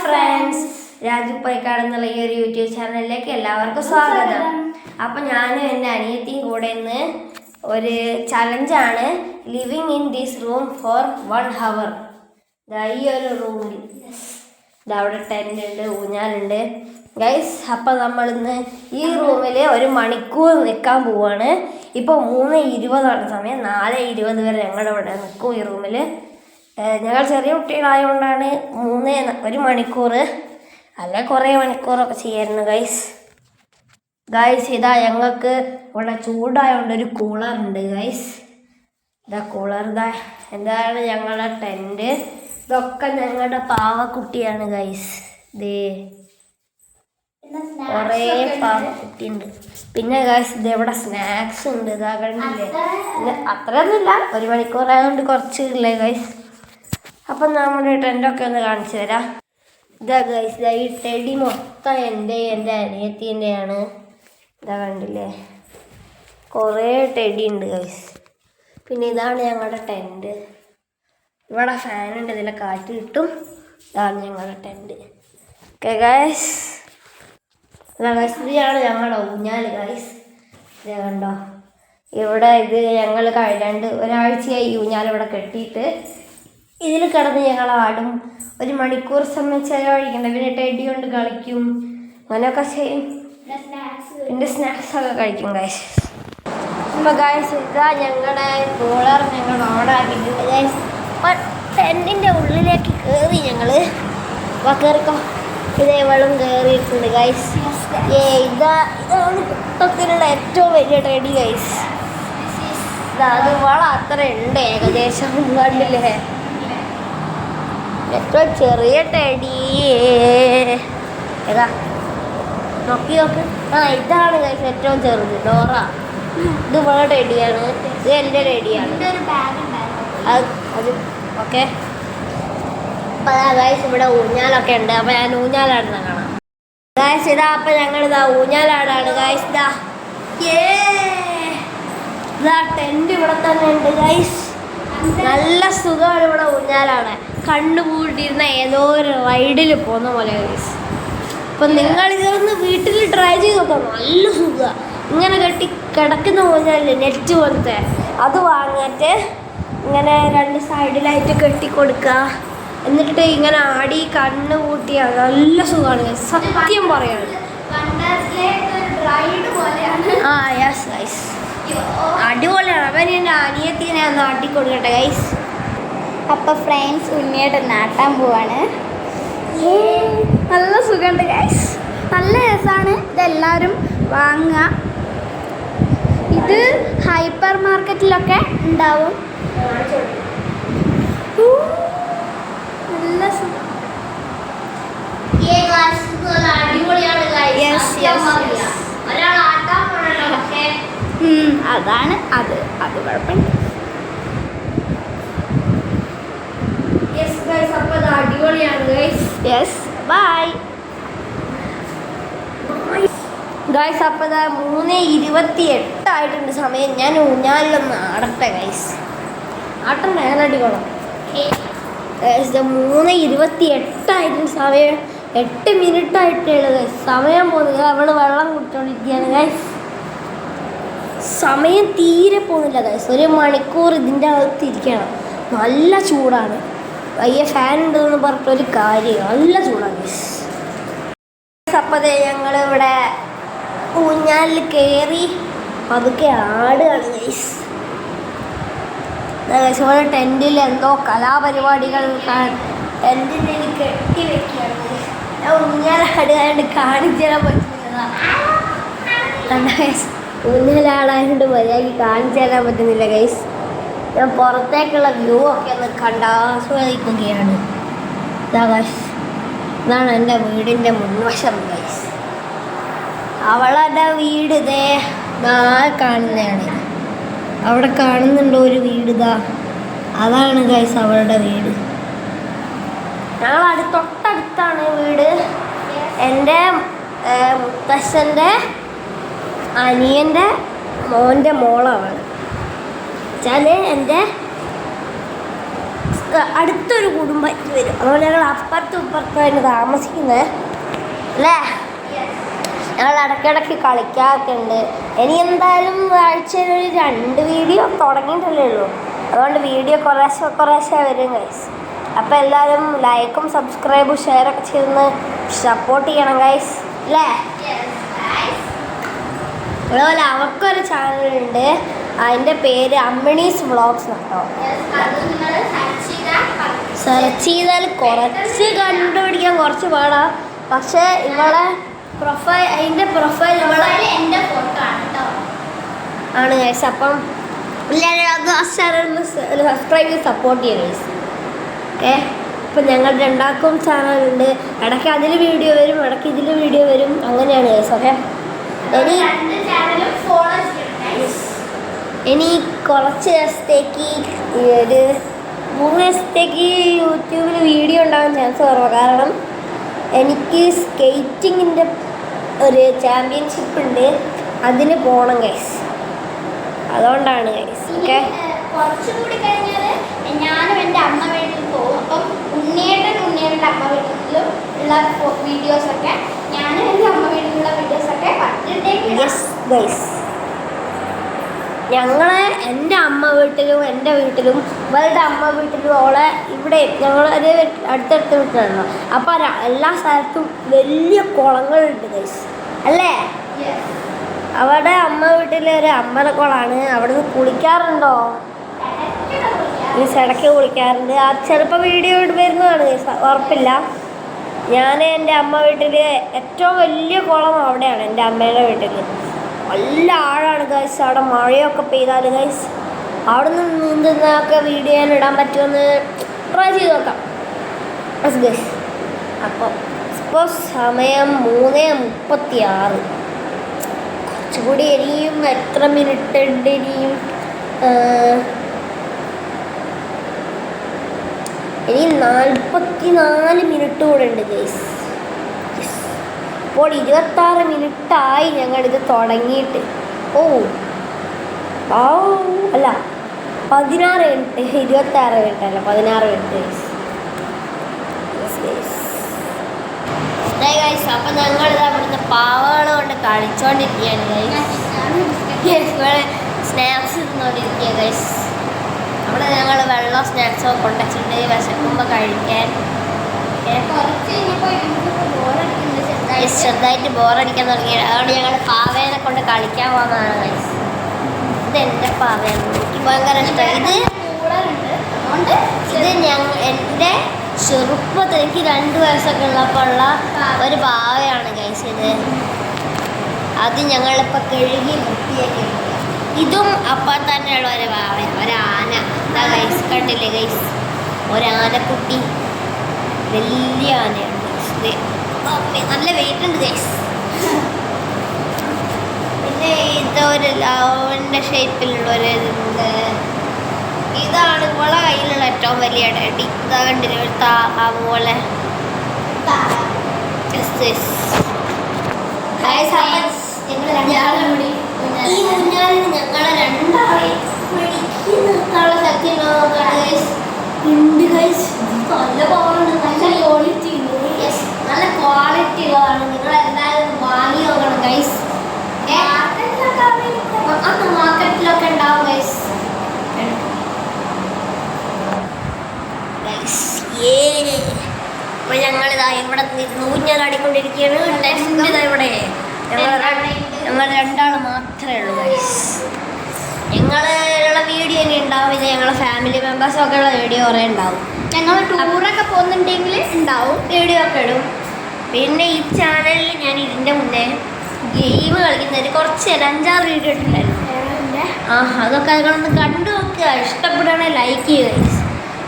Friends, Raju Paikkad എന്നുള്ള ഈ ഒരു യൂട്യൂബ് ചാനലിലേക്ക് എല്ലാവർക്കും സ്വാഗതം. അപ്പം ഞാനും എൻ്റെ അനിയത്തിയും കൂടെ ഇന്ന് ഒരു ചലഞ്ചാണ് living in this room for 1 hour. ഈ ഒരു റൂമിൽ അവിടെ ടെൻ്റ് ഉണ്ട്, ഊഞ്ഞാലുണ്ട് ഗൈസ്. അപ്പം നമ്മളിന്ന് ഈ റൂമിൽ 1 മണിക്കൂർ നിൽക്കാൻ പോവാണ്. ഇപ്പോൾ 3:20 സമയം. 4:20 വരെ ഞങ്ങളുടെ ഇവിടെ നിൽക്കും ഈ റൂമിൽ. ഞങ്ങൾ ചെറിയ കുട്ടികളായതുകൊണ്ടാണ് 1 മണിക്കൂർ അല്ല കുറേ മണിക്കൂറൊക്കെ ചെയ്യായിരുന്നു ഗൈസ്. ഇതാ ഞങ്ങൾക്ക് ഇവിടെ ചൂടായതുകൊണ്ട് ഒരു കൂളറുണ്ട് ഗൈസ്. ഇതാ കൂളർ. എന്താണ് ഞങ്ങളുടെ ടെൻറ്റ്. ഇതൊക്കെ ഞങ്ങളുടെ പാവക്കുട്ടിയാണ് ഗൈസ്. കുറേ പാവക്കുട്ടിയുണ്ട്. പിന്നെ ഗൈസ് ഇതെവിടെ സ്നാക്സ് ഉണ്ട്. ഇതാ കണ്ടില്ലേ, അത്രയൊന്നുമില്ല, 1 മണിക്കൂറായതുകൊണ്ട് കുറച്ച് ഇല്ലേ ഗൈസ്. അപ്പം നമ്മുടെ ടെൻ്റൊക്കെ ഒന്ന് കാണിച്ചു തരാം. ഇതാ ഗൈസ്, ഈ ടെഡി മൊത്തം എൻ്റെ അനിയത്തിൻ്റെയാണ്. ഇതാ കണ്ടില്ലേ, കുറേ ടെഡി ഉണ്ട് ഗൈസ്. പിന്നെ ഇതാണ് ഞങ്ങളുടെ ടെൻറ്റ്. ഇവിടെ ഫാനുണ്ട്, ഇതിലെ കാറ്റ് കിട്ടും. ഇതാണ് ഞങ്ങളുടെ ടെൻറ്റ്. Okay guys. ഇതാ ഗൈസ്, ഇതാണ് ഞങ്ങളുടെ ഊഞ്ഞാൽ ഗൈസ്. ഇതാ കണ്ടോ, ഇവിടെ ഇത് ഞങ്ങൾ ഒരാഴ്ചയായി ഊഞ്ഞാൽ ഇവിടെ കെട്ടിയിട്ട് ഇതിൽ കിടന്ന് ഞങ്ങൾ ആടും. 1 മണിക്കൂർ സമയം ചിലവഴിക്കണ്ട. പിന്നെ ടെഡി കൊണ്ട് കളിക്കും, അങ്ങനെയൊക്കെ ചെയ്യും. പിന്നെ സ്നാക്സൊക്കെ കഴിക്കും ഗൈസ്. അപ്പോൾ ഗൈസ് ഇതാ ഞങ്ങളുടെ കൂളർ ഞങ്ങൾ ഓണാക്കിയിട്ടുണ്ട് ഗൈസ്. അപ്പം ടെൻറ്റിൻ്റെ ഉള്ളിലേക്ക് കയറി ഞങ്ങൾ. അപ്പോൾ കയറിക്കോ. ഇതേ വെള്ളം കയറിയിട്ടുണ്ട് ഗൈസ്. ഇതാണ് കുട്ടത്തിലുള്ള ഏറ്റവും വലിയ ടെഡി ഗൈസ്. അത് വളം അത്ര ഉണ്ട് ഏകദേശം, കണ്ടില്ലേ, ഏറ്റവും ചെറിയ ടെഡി. ഏതാ നോക്കി. ഇതാണ് ഗൈസ് ഏറ്റവും ചെറുത്, ഡോറ. ഇത് ഇവിടെ ടെഡിയാണ്, ഇത് എൻ്റെ ടെഡിയാണ്. അത് ഓക്കെ. അപ്പം ഗൈസ് ഇവിടെ ഊഞ്ഞാലൊക്കെ ഉണ്ട്. അപ്പം ഞാൻ ഊഞ്ഞാലാടുന്ന കാണാം ഗൈസ്. ഇതാ അപ്പം ഞങ്ങളിതാ ഊഞ്ഞാലാടാണ് ഗൈസ്. ഇതാ ടെൻറ്റ് ഇവിടെ തന്നെ ഉണ്ട് ഗൈസ്. നല്ല സുഖമാണ് ഇവിടെ ഊഞ്ഞാലാണ്. കണ്ണുപൂട്ടിയിരുന്ന ഏതോ ഒരു റൈഡിൽ പോകുന്ന പോലെ ഗൈസ്. അപ്പം നിങ്ങളിതൊന്ന് വീട്ടിൽ ട്രൈ ചെയ്ത് നോക്കാം, നല്ല സുഖമാണ്. ഇങ്ങനെ കിടക്കുന്ന ഊഞ്ഞാലില്ലേ, നെറ്റ് പോലത്തെ, അത് വാങ്ങിയിട്ട് ഇങ്ങനെ 2 സൈഡിലായിട്ട് കെട്ടിക്കൊടുക്കുക. എന്നിട്ട് ഇങ്ങനെ ആടി കണ്ണ് പൂട്ടിയാൽ നല്ല സുഖമാണ്, സത്യം പറയാണ്. യെസ് ഗൈസ്, അടിപൊളിയാണ്. അവൻ എൻ്റെ അനിയത്തിനെ ഒന്ന് ആട്ടിക്കൊടുക്കട്ടെ ഗൈസ്. അപ്പോൾ ഫ്രണ്ട്സ് ഉണ്ണിയായിട്ട് നാട്ടാൻ പോവാണ്. നല്ല സുഖമുണ്ട് ഗൈസ്, നല്ല രസമാണ്. ഇതെല്ലാവരും വാങ്ങുക. ഇത് ഹൈപ്പർ മാർക്കറ്റിലൊക്കെ ഉണ്ടാവും. നല്ല സുഖം. അതാണ് അത് കുഴപ്പമില്ല. Bye guys. അപ്പോൾ 3:28 ആയിട്ടുണ്ട് സമയം. ഞാൻ ഊഞ്ഞാലിലൊന്ന് ആടട്ടെ ഗൈസ്. ആട്ടം നേരടിക്കണം. 3:28 ആയിട്ടുണ്ട് സമയം. 8 മിനിറ്റ് ആയിട്ടുള്ളത് ഗൈസ്. സമയം പോകുന്നില്ല. അവൾ വെള്ളം കുടിച്ചോണ്ടിരിക്കുകയാണ് ഗൈസ്. സമയം തീരെ പോകുന്നില്ല ഗൈസ്. 1 മണിക്കൂർ ഇതിൻ്റെ അകത്ത് ഇരിക്കണം. നല്ല ചൂടാണ്. ഫാൻ ഉണ്ടെന്ന് പറഞ്ഞിട്ടൊരു കാര്യം, നല്ല ചൂടാണ് ഗൈസ്. അപ്പോൾ ഞങ്ങളിവിടെ ഊഞ്ഞാലിൽ കയറി അതൊക്കെ ആടുകയാണ് ഗൈസ്. ഇവിടെ ടെൻറ്റിൽ എന്തോ കലാപരിപാടികൾ ടെൻറ്റിൻ്റെ കെട്ടി വെക്കുകയാണ്. ഞാൻ ഊഞ്ഞാലാടുകാണ്ട് കാണിച്ചു തരാൻ പറ്റുന്നില്ല. ഊഞ്ഞാലാടായതുകൊണ്ട് മര്യാദയ്ക്ക് കാണിച്ചു തരാൻ പറ്റുന്നില്ല ഗൈസ്. ഞാൻ പുറത്തേക്കുള്ള വ്യൂ ഒക്കെ ഒന്ന് ആസ്വദിക്കുകയാണ്. ഇതാണ് എൻ്റെ വീടിൻ്റെ മുൻവശം ഗൈസ്. അവളുടെ വീട് കാണുന്നതാണ്. അവിടെ കാണുന്നുണ്ടോ ഒരു വീട്? അതാണ് ഗൈസ് അവളുടെ വീട്. ഞങ്ങൾ തൊട്ടടുത്താണ് വീട്. എൻ്റെ മുത്തശ്ശൻ്റെ അനിയൻ്റെ മോൻ്റെ മോളാണ്. എൻ്റെ അടുത്തൊരു കുടുംബത്തിൽ വരും. അതുപോലെ ഞങ്ങൾ അപ്പുറത്തും ഇപ്പുറത്തുമായിട്ട് താമസിക്കുന്നത് അല്ലേ. ഞങ്ങൾ ഇടയ്ക്കിടയ്ക്ക് കളിക്കാറൊക്കെ ഉണ്ട്. ഇനി എന്തായാലും ആഴ്ചയിൽ ഒരു 2 വീഡിയോ തുടങ്ങിയിട്ടല്ലേ ഉള്ളൂ. അതുകൊണ്ട് വീഡിയോ കുറേശ്ശെ വരും ഗൈസ്. അപ്പോൾ എല്ലാവരും ലൈക്കും സബ്സ്ക്രൈബും ഷെയറൊക്കെ ചെയ്തൊന്ന് സപ്പോർട്ട് ചെയ്യണം ഗൈസ് അല്ലേ. അതുപോലെ അവർക്കൊരു ചാനലുണ്ട്, അതിൻ്റെ പേര് അമ്മിണീസ് വ്ളോഗ്സ് കേട്ടോ. സെർച്ച് ചെയ്താൽ കുറച്ച് കണ്ടുപിടിക്കാൻ കുറച്ച് പാടാ. പക്ഷേ ഇവളെ അതിൻ്റെ പ്രൊഫൈൽ എൻ്റെ ഫോട്ടോ ആണ് കേട്ടോ ആണ് ഗൈസ്. അപ്പം സബ്സ്ക്രൈബ് ചെയ്ത് സപ്പോർട്ട് ചെയ്യാം ഗൈസ്. ഓക്കെ. ഇപ്പം ഞങ്ങൾ രണ്ടാക്കും ചാനലുണ്ട്. ഇടയ്ക്ക് അതിൽ വീഡിയോ വരും, ഇടയ്ക്ക് ഇതിൽ വീഡിയോ വരും. അങ്ങനെയാണ് ഗൈസ്. ഓക്കെ. ഇനി കുറച്ച് ദിവസത്തേക്ക് ഒരു 3 ദിവസത്തേക്ക് യൂട്യൂബിൽ വീഡിയോ ഉണ്ടാകാൻ ചാൻസ് കുറവാണ്. കാരണം എനിക്ക് സ്കേറ്റിങ്ങിൻ്റെ ഒരു ചാമ്പ്യൻഷിപ്പ് ഉണ്ട്, അതിന് പോകണം ഗൈസ്. അതുകൊണ്ടാണ് ഗൈസ്. ഓക്കെ. കുറച്ചുകൂടി കഴിഞ്ഞാൽ ഞാനും എൻ്റെ അമ്മ വീട്ടിൽ പോകും. അപ്പം ഉണ്ണിയേട്ടൻ്റെ അമ്മ വീട്ടിലും ഉള്ള വീഡിയോസൊക്കെ ഞാനും എൻ്റെ അമ്മ വീട്ടിലുള്ള വീഡിയോസൊക്കെ യെസ് ഗൈസ്. ഞങ്ങളെ എൻ്റെ അമ്മ വീട്ടിലും എൻ്റെ വീട്ടിലും ഇവളുടെ അമ്മ വീട്ടിലും ഓളെ ഇവിടെ ഞങ്ങൾ അതേ അടുത്തടുത്ത് വീട്ടിലാണല്ലോ. അപ്പോൾ എല്ലാ സ്ഥലത്തും വലിയ കുളങ്ങളുണ്ട് ഗൈസ് അല്ലേ. അവിടെ അമ്മ വീട്ടിൽ ഒരു അമ്പലക്കുളമാണ്. അവിടെ നിന്ന് കുളിക്കാറുണ്ടോ? ഈ ഇടയ്ക്ക് കുളിക്കാറുണ്ട്. ആ ചിലപ്പോൾ വീഡിയോ വരുന്നതാണ് ഗൈസ്, ഉറപ്പില്ല. ഞാൻ എൻ്റെ അമ്മ വീട്ടിൽ ഏറ്റവും വലിയ കുളം അവിടെയാണ്, എൻ്റെ അമ്മയുടെ വീട്ടിൽ. നല്ല ആഴാണ് ഗൈസ്. അവിടെ മഴയൊക്കെ പെയ്താൽ ഗൈസ് അവിടെ നിന്ന് നീന്തുന്നതൊക്കെ വീഡിയോ ഞാൻ ഇടാൻ പറ്റുമെന്ന് ട്രൈ ചെയ്ത് നോക്കാം ഗൈസ്. അപ്പോൾ ഇപ്പോൾ സമയം 3:36. കുറച്ചുകൂടി ഇനിയും എത്ര മിനിറ്റ് ഉണ്ട്? ഇനി 44 മിനിറ്റ് കൂടെ ഉണ്ട് ഗൈസ്. ഇപ്പോൾ 26 മിനിറ്റായി ഞങ്ങളിത് തുടങ്ങിയിട്ട്. അല്ല 16 മിനിറ്റ്, 26 മിനിറ്റ് അല്ല 16 മിനിറ്റ് ഗൈസ്. അപ്പം ഞങ്ങളിത് അവിടുത്തെ പാവകൾ കൊണ്ട് കളിച്ചോണ്ടിരിക്കുകയാണ് ഗൈസ്. സ്നാക്സ് തിന്നോണ്ടിരിക്കുക ഗൈസ്. അവിടെ ഞങ്ങൾ വെള്ളം സ്നാക്സൊക്കെ കൊണ്ടുവച്ചിട്ടുണ്ട് വിശക്കുമ്പോൾ കഴിക്കാൻ. ചെറുതായിട്ട് ബോറടിക്കാൻ തുടങ്ങി. അതുകൊണ്ട് ഞങ്ങൾ പാവേനെ കൊണ്ട് കളിക്കാൻ പോകുന്നതാണ് ഗൈസ്. ഇത് എൻ്റെ പാവയാണ്, എനിക്ക് ഭയങ്കര ഇഷ്ടമായി. ഇത് എൻ്റെ ചെറുപ്പത്തിൽ എനിക്ക് 2 വയസ്സൊക്കെ ഉള്ളപ്പോൾ ഉള്ള ഒരു പാവയാണ് ഗൈസ് ഇത്. അത് ഞങ്ങളിപ്പോൾ കഴുകി വൃത്തിയാക്കി. ഇതും അപ്പം തന്നെയുള്ള ഒരു പാവയാണ്, ഒരാന. എന്താ ഗൈസ്, കണ്ടില്ലേ ഗൈസ്, ഒരാനക്കുട്ടി, വലിയ ആനയാണ് ഗൈസ്. നല്ല വെയിറ്റ് ഉണ്ട് ഗൈസ്. പിന്നെ ഇതൊരു ലവൻ്റെ ഷേപ്പിലുള്ള ഇതുണ്ട്. ഇതാണ് ഇവളെ കയ്യിലുള്ള ഏറ്റവും വലിയ ഡി. ഇതാ കണ്ടില്ലേ ഒരു പോലെ. ഈ ഊഞ്ഞാലിന് ഞങ്ങളെ രണ്ടാളെയും നിർത്താനുള്ള ശക്തി ഉണ്ട് ഗൈസ്. നല്ല പവറുണ്ട്, നല്ല ക്വാളിറ്റി ഉണ്ട്. യെസ്, നല്ല ക്വാളിറ്റി ഉള്ളതാണ്. നിങ്ങൾ എന്തായാലും വാങ്ങി നോക്കണം ഗൈസ്. മാർക്കറ്റിലൊക്കെ ഉണ്ടാവും ഗൈസ്. അപ്പൊ ഞങ്ങളിതാ ഇവിടെ ഊഞ്ഞാലാടിക്കൊണ്ടിരിക്കുകയാണ്. ടെന്റ് ഇതാ ഇവിടെ. ഞങ്ങൾ 2 മാത്രമേ ഉള്ളൂ ഗൈസ്. ഞങ്ങളുള്ള വീഡിയോ ഇനി ഉണ്ടാവും. ഇത് ഞങ്ങളെ ഫാമിലി മെമ്പേഴ്സൊക്കെ ഉള്ള വീഡിയോ കുറേ ഉണ്ടാവും. ഞങ്ങൾ ടൂറൊക്കെ പോകുന്നുണ്ടെങ്കിൽ ഉണ്ടാവും, വീഡിയോ ഒക്കെ ഇടും. പിന്നെ ഈ ചാനലിൽ ഞാൻ ഇതിൻ്റെ മുന്നേ ഗെയിം കളിക്കുന്നതിന് കുറച്ച് 5-6 വീഡിയോ ഇട്ടിട്ടുണ്ടായിരുന്നു. അതൊക്കെ നിങ്ങളൊന്ന് കണ്ടു നോക്കുക. ഇഷ്ടപ്പെടുകയാണെങ്കിൽ ലൈക്ക് ചെയ്യുക.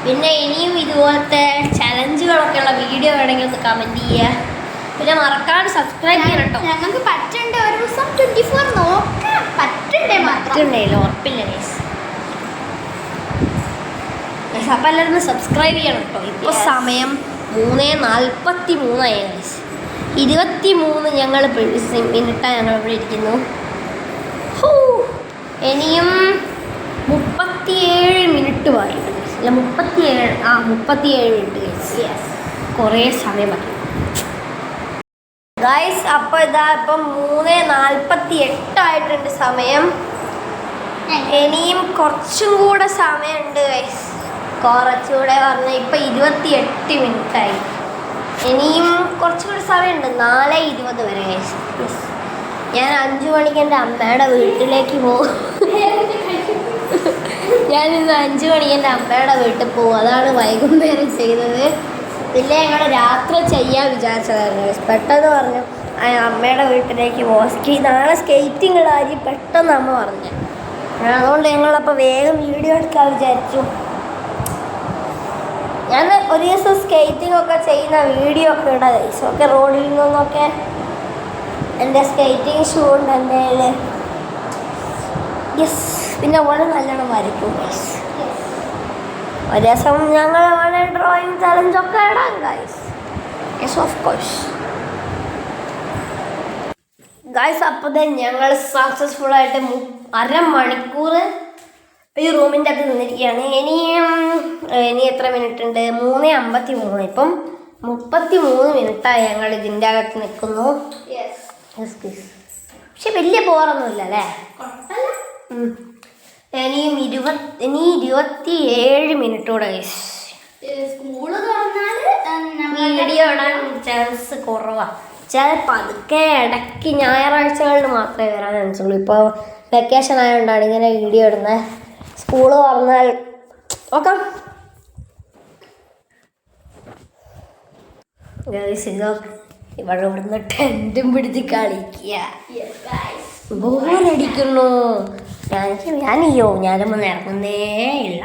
പിന്നെ ഇനിയും ഇതുപോലത്തെ ചലഞ്ചുകളൊക്കെ ഉള്ള വീഡിയോ വേണമെങ്കിൽ ഒന്ന് കമൻറ്റ് ചെയ്യുക. പിന്നെ മറക്കാതെ സബ്സ്ക്രൈബ് ചെയ്യണം കേട്ടോ. ഞങ്ങൾക്ക് പറ്റണ്ടേ ഒരു ദിവസം 24 നോക്കാം. പറ്റുണ്ടല്ലോ, ഉറപ്പില്ല ഗൈസ്. അപ്പം എല്ലാവരും സബ്സ്ക്രൈബ് ചെയ്യണം കേട്ടോ. ഇപ്പോൾ സമയം 3:43 ഗൈസ്. 23 ഞങ്ങൾ മിനിറ്റാണ് ഞങ്ങൾ ഇവിടെ ഇരിക്കുന്നു. ഇനിയും 37 മിനിറ്റ് ബാക്കിയുണ്ട്. അല്ല 37 മിനിറ്റ് ഗൈസ്. കുറേ സമയമായി ഗൈസ്. അപ്പോൾ ഇതാ ഇപ്പം 3:48 ആയിട്ടുണ്ട് സമയം. ഇനിയും കുറച്ചും കൂടെ സമയമുണ്ട് ഗൈസ്. കുറച്ചുകൂടെ പറഞ്ഞാൽ ഇപ്പം 28 മിനിറ്റായി. ഇനിയും കുറച്ചുകൂടി സമയമുണ്ട് 4:20 വരെ ഗൈസ്. ഞാൻ 5 മണിക്ക് എൻ്റെ അമ്മയുടെ വീട്ടിലേക്ക് പോകും. ഞാനിന്ന് 5 മണിക്ക് എൻ്റെ അമ്മയുടെ വീട്ടിൽ പോകും. അതാണ് വൈകുന്നേരം ചെയ്തത്. പിന്നെ ഞങ്ങൾ രാത്രി ചെയ്യാൻ വിചാരിച്ചതായിരുന്നു ഗൈസ്. പെട്ടെന്ന് പറഞ്ഞു അമ്മയുടെ വീട്ടിലേക്ക് പോകാം, നാളെ സ്കേറ്റിംഗ് കാര്യം പെട്ടെന്ന് അമ്മ പറഞ്ഞു. അതുകൊണ്ട് ഞങ്ങളപ്പോൾ വേഗം വീഡിയോ എടുക്കാൻ വിചാരിച്ചു. ഞാൻ ഒരു ദിവസം സ്കേറ്റിംഗ് ഒക്കെ ചെയ്യുന്ന വീഡിയോ ഒക്കെ ഇടാം ഗൈസ്. ഒക്കെ റോഡിൽ നിന്നൊക്കെ എൻ്റെ സ്കേറ്റിംഗ് ഷൂ ഉണ്ട് എൻ്റെ കയ്യിൽ. യെസ്. പിന്നെ വളരെ നല്ലോണം വരയ്ക്കും ഗൈസ്. ഒരു ദിവസം ഞങ്ങൾ വളരെ ഡ്രോയിങ് ചലഞ്ചൊക്കെ ഇടാം guys. Yes of course guys. അപ്പോൾ തന്നെ ഞങ്ങൾ സക്സസ്ഫുള്ളായിട്ട് അരമണിക്കൂർ ഈ റൂമിൻ്റെ അകത്ത് നിന്നിരിക്കുകയാണ്. ഇനി എത്ര മിനിറ്റ് ഉണ്ട്? 3:53. ഇപ്പം 33 മിനിറ്റായി ഞങ്ങൾ ഇതിൻ്റെ അകത്ത് നിൽക്കുന്നു. പക്ഷെ വലിയ ബോറൊന്നുമില്ല അല്ലേ? ഇനിയും 27 മിനിറ്റ് കൂടെ വീഡിയോ ഇടാൻ ചാൻസ് കുറവാണ്. പതുക്കെ ഇടയ്ക്ക് ഞായറാഴ്ചകളിൽ മാത്രമേ വരാൻ ചാൻസുള്ളൂ. ഇപ്പോൾ വെക്കേഷൻ ആയതുകൊണ്ടാണ് ഇങ്ങനെ വീഡിയോ ഇടുന്നത്. സ്കൂള് തുറന്നാൽ നോക്കാം. ഇവിടെ ഇവിടുന്ന് ടെൻറ്റും പിടിച്ച് കളിക്കുക. ബോറടിക്കുന്നു. ഞാനയ്യോ ഞാനൊന്നും ഇറങ്ങുന്നേ ഇല്ല.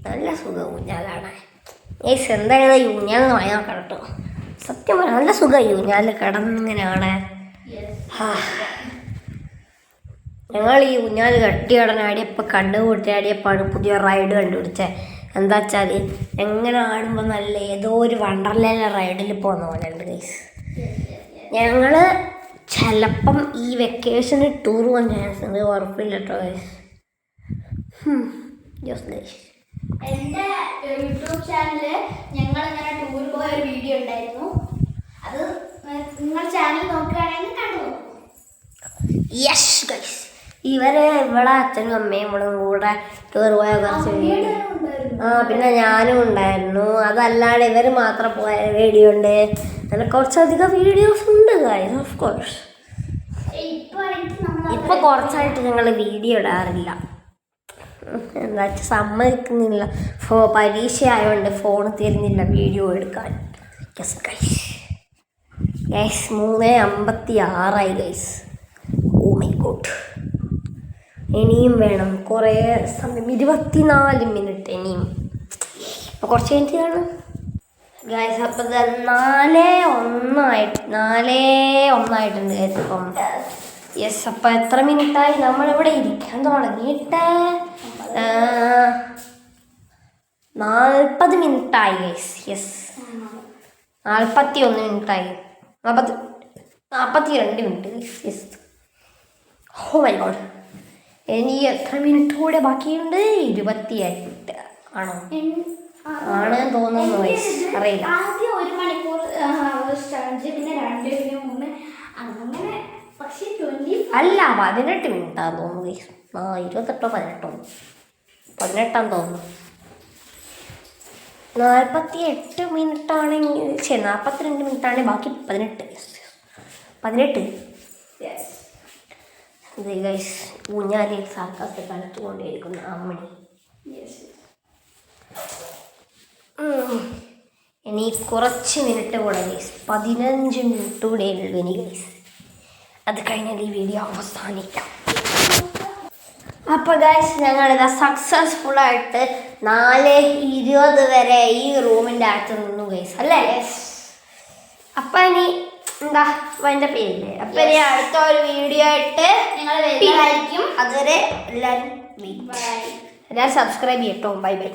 നല്ല സുഖം ഊഞ്ഞാലാണ്. എന്തായാലും ഊഞ്ഞാൽ വാങ്ങാൻ കേട്ടോ. സത്യം പറയാം നല്ല സുഖമായി ഊഞ്ഞാലിൽ കിടന്നിങ്ങനെ കാണാൻ. ഞങ്ങൾ ഈ ഊഞ്ഞാൽ കെട്ടി കിടന്നാടിയപ്പോൾ കണ്ടുകൂട്ടിയാടിയപ്പോഴാണ് പുതിയ റൈഡ് കണ്ടുപിടിച്ചത്. എന്താ വെച്ചാൽ എങ്ങനെ ആടുമ്പോൾ നല്ല ഏതോ ഒരു വണ്ടർലയിലെ റൈഡിൽ പോകുന്ന പോലെ ഉണ്ട് ഗൈസ്. ഞങ്ങൾ ചിലപ്പം ഈ വെക്കേഷന് ടൂർ പോകാൻ ചാൻസ് ഉണ്ട്. ഉറപ്പില്ല കേട്ടോ ഗൈസ്. എൻ്റെ യൂട്യൂബ് ചാനലിൽ ഞങ്ങൾ ഇങ്ങനെ ടൂർ പോയ ഒരു വീഡിയോ ഉണ്ടായിരുന്നു. അത് നിങ്ങൾ ചാനൽ നോക്കുകയാണെങ്കിൽ കണ്ടു നോക്കും. Yes guys. ഇവിടെ അച്ഛനും അമ്മയും ഇവിടെ കൂടെ ടൂർ പോയ കുറച്ച് വീഡിയോ. പിന്നെ ഞാനും ഉണ്ടായിരുന്നു. അതല്ലാതെ ഇവർ മാത്രം പോയ വീഡിയോ ഉണ്ട്. അങ്ങനെ കുറച്ചധികം വീഡിയോസ് ഉണ്ട് ഗൈസ്. ഓഫ് കോഴ്സ് ഇപ്പൊ കുറച്ചായിട്ട് ഞങ്ങൾ വീഡിയോ ഇടാറില്ല. എന്താ വെച്ചാൽ സമ്മതിക്കുന്നില്ല. പരീക്ഷ ആയതുകൊണ്ട് ഫോൺ തരുന്നില്ല വീഡിയോ എടുക്കാൻ. Yes guys. 3:56 guys. Oh my god. ഇനിയും വേണം കുറേ സമയം. 24 മിനിറ്റ് ഇനിയും. അപ്പോൾ കുറച്ച് കഴിഞ്ഞിട്ട് കാണാം ഗൈസ്. അപ്പോൾ 4:01 ഗൈസ് ഇപ്പം. യെസ്. അപ്പോൾ എത്ര മിനിറ്റായി നമ്മളിവിടെ ഇരിക്കാൻ തുടങ്ങിയിട്ട്? 40 മിനിറ്റായി ഗൈസ്. യെസ് 41 മിനിറ്റായി. 42 minute guys. Yes. Oh my god. ഇനി എത്ര മിനിറ്റ് കൂടെ ബാക്കിയുണ്ട്? 27 മിനിറ്റ് ആണോ? ആണ് തോന്നുന്നു ഗൈസ്. അറിയില്ല. ആദ്യം 1 മണിക്കൂർ സ്റ്റാർട്ട്, പിന്നെ 2, പിന്നെ 3 അങ്ങനെ. പക്ഷേ 20 അല്ല 18 മിനിറ്റാന്ന് തോന്നുന്നു ഗൈസ്. 28 18 തോന്നുന്നു. 48 മിനിറ്റാണെങ്കിൽ 42 മിനിറ്റാണെങ്കിൽ ബാക്കി 18 ഗൈസ്. ഊഞ്ഞാലിൽ സാക്കാസ് കളിച്ചുകൊണ്ടേയിരിക്കുന്ന അമ്മണി. ഇനി കുറച്ച് മിനിറ്റ് കൂടെ ഗൈസ്. 15 മിനിറ്റ് കൂടെ ഉള്ളൂ ഇനി ഗൈസ്. അത് കഴിഞ്ഞാൽ ഈ വീഡിയോ അവസാനിക്കാം. അപ്പോൾ ഗൈസ് ഞങ്ങളിതാ സക്സസ്ഫുള്ളായിട്ട് 4:20 വരെ ഈ റൂമിൻ്റെ അകത്ത് നിന്നു ഗൈസ് അല്ലേ? അപ്പം ഇനി എന്താ എൻ്റെ പേരില്ലേ. അപ്പം ഇനി അടുത്ത ഒരു വീഡിയോ ആയിട്ട് ഞങ്ങൾ വരുന്നതായിരിക്കും. അതുവരെ എല്ലാവരും സബ്സ്ക്രൈബ് ചെയ്യട്ടോ. Bye by.